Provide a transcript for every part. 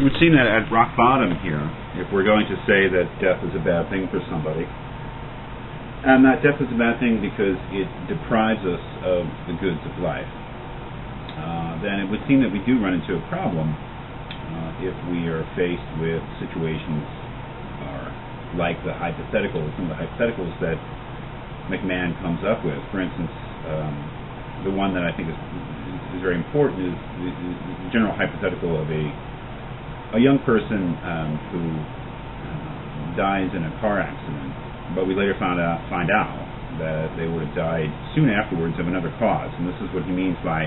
It would seem that at rock bottom here, if we're going to say that death is a bad thing for somebody, and that death is a bad thing because it deprives us of the goods of life, then it would seem that we do run into a problem if we are faced with situations like some of the hypotheticals that McMahan comes up with. For instance, the one that I think is very important is the general hypothetical of a young person who dies in a car accident, but we later find out that they would have died soon afterwards of another cause. And this is what he means by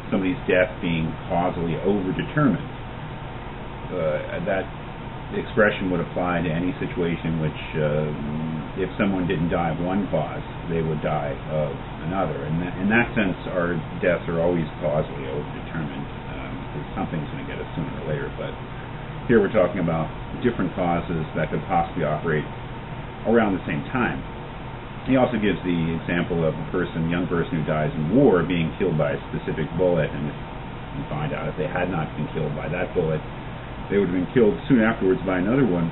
somebody's death being causally overdetermined. That expression would apply to any situation in which if someone didn't die of one cause, they would die of another. And in that sense, our deaths are always causally overdetermined, because something's going to get us sooner or later. But here we're talking about different causes that could possibly operate around the same time. He also gives the example of a young person who dies in war being killed by a specific bullet, and if you find out if they had not been killed by that bullet, they would have been killed soon afterwards by another one.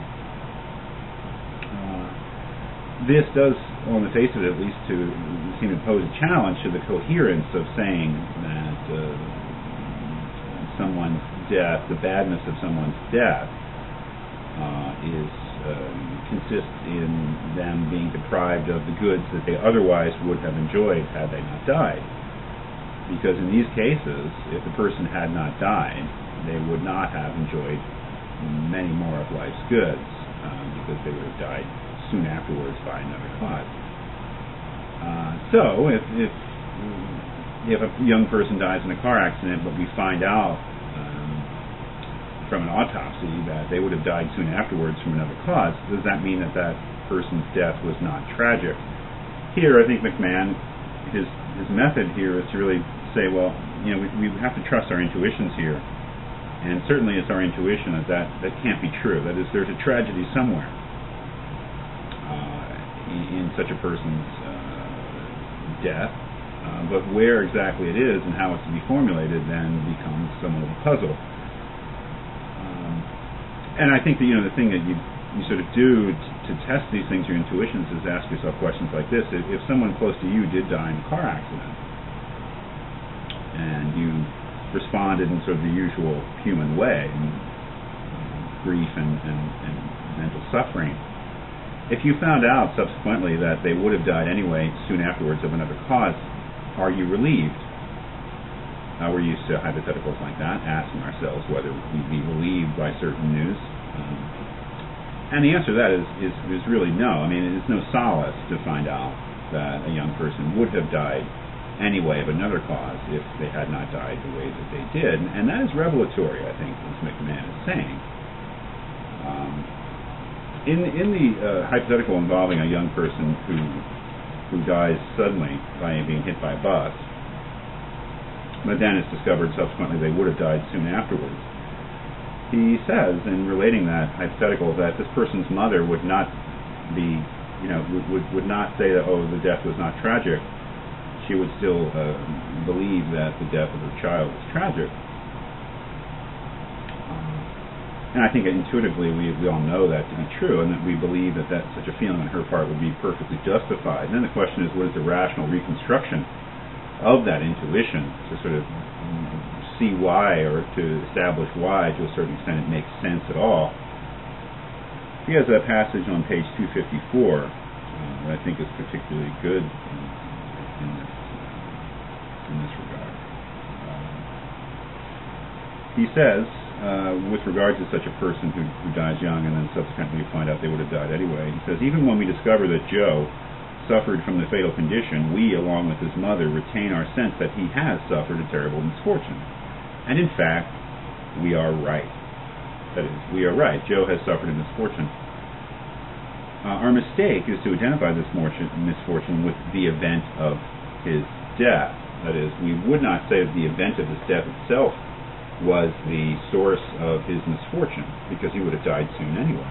This does, on the face of it at least, seem to pose a challenge to the coherence of saying that someone's death, the badness of someone's death, consists in them being deprived of the goods that they otherwise would have enjoyed had they not died. Because in these cases, if the person had not died, they would not have enjoyed many more of life's goods, because they would have died soon afterwards by another cause. So, if a young person dies in a car accident, but we find out from an autopsy that they would have died soon afterwards from another cause, does that mean that that person's death was not tragic? Here, I think McMahan, his method here is to really say, well, we have to trust our intuitions here, and certainly it's our intuition that can't be true. That is, there's a tragedy somewhere in such a person's death, but where exactly it is and how it's to be formulated then becomes somewhat of a puzzle. And I think that the thing that you sort of do to test these things, your intuitions, is ask yourself questions like this. If someone close to you did die in a car accident, and you responded in sort of the usual human way, grief and mental suffering, if you found out subsequently that they would have died anyway soon afterwards of another cause, are you relieved? We're used to hypotheticals like that, asking ourselves whether we'd be relieved by certain news. And the answer to that is really no. I mean, it's no solace to find out that a young person would have died anyway of another cause if they had not died the way that they did. And that is revelatory, I think, as McMahan is saying. In the hypothetical involving a young person who dies suddenly by being hit by a bus, but then it's discovered subsequently they would have died soon afterwards, he says, in relating that hypothetical, that this person's mother would not be, would not say that, oh, the death was not tragic. She would still believe that the death of her child was tragic. And I think intuitively we all know that to be true, and that we believe that such a feeling on her part would be perfectly justified. And then the question is, what is the rational reconstruction of that intuition to sort of see why, or to establish why to a certain extent it makes sense at all? He has a passage on page 254 that I think is particularly good in this regard. He says, with regard to such a person who dies young and then subsequently find out they would have died anyway, he says, even when we discover that Joe suffered from the fatal condition, we, along with his mother, retain our sense that he has suffered a terrible misfortune. And in fact, we are right. That is, we are right. Joe has suffered a misfortune. Our mistake is to identify this misfortune with the event of his death. That is, we would not say that the event of his death itself was the source of his misfortune, because he would have died soon anyway.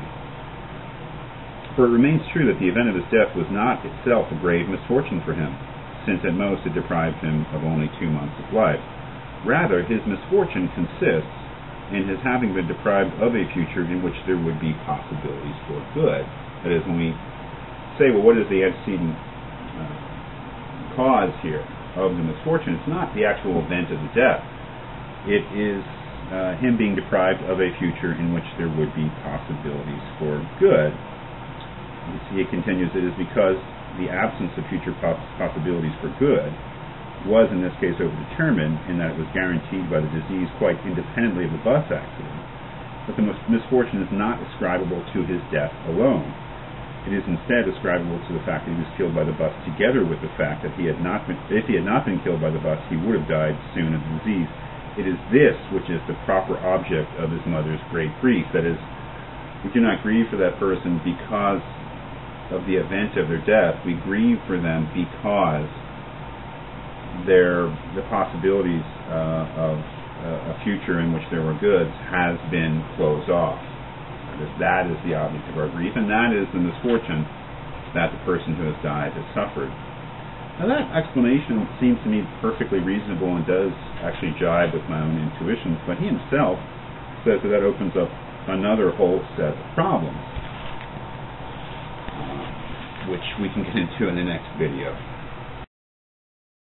For it remains true that the event of his death was not itself a grave misfortune for him, since at most it deprived him of only 2 months of life. Rather, his misfortune consists in his having been deprived of a future in which there would be possibilities for good. That is, when we say, well, what is the antecedent cause here of the misfortune? It's not the actual event of the death. It is him being deprived of a future in which there would be possibilities for good. He continues, it is because the absence of future possibilities for good was in this case overdetermined, in that it was guaranteed by the disease quite independently of the bus accident. But the misfortune is not ascribable to his death alone. It is instead ascribable to the fact that he was killed by the bus, together with the fact that if he had not been killed by the bus, he would have died soon of the disease. It is this which is the proper object of his mother's great grief. That is, we do not grieve for that person because of the event of their death. We grieve for them because the possibilities of a future in which there were goods has been closed off. That is the object of our grief, and that is the misfortune that the person who has died has suffered. Now that explanation seems to me perfectly reasonable and does actually jibe with my own intuitions, but he himself says that opens up another whole set of problems, which we can get into in the next video.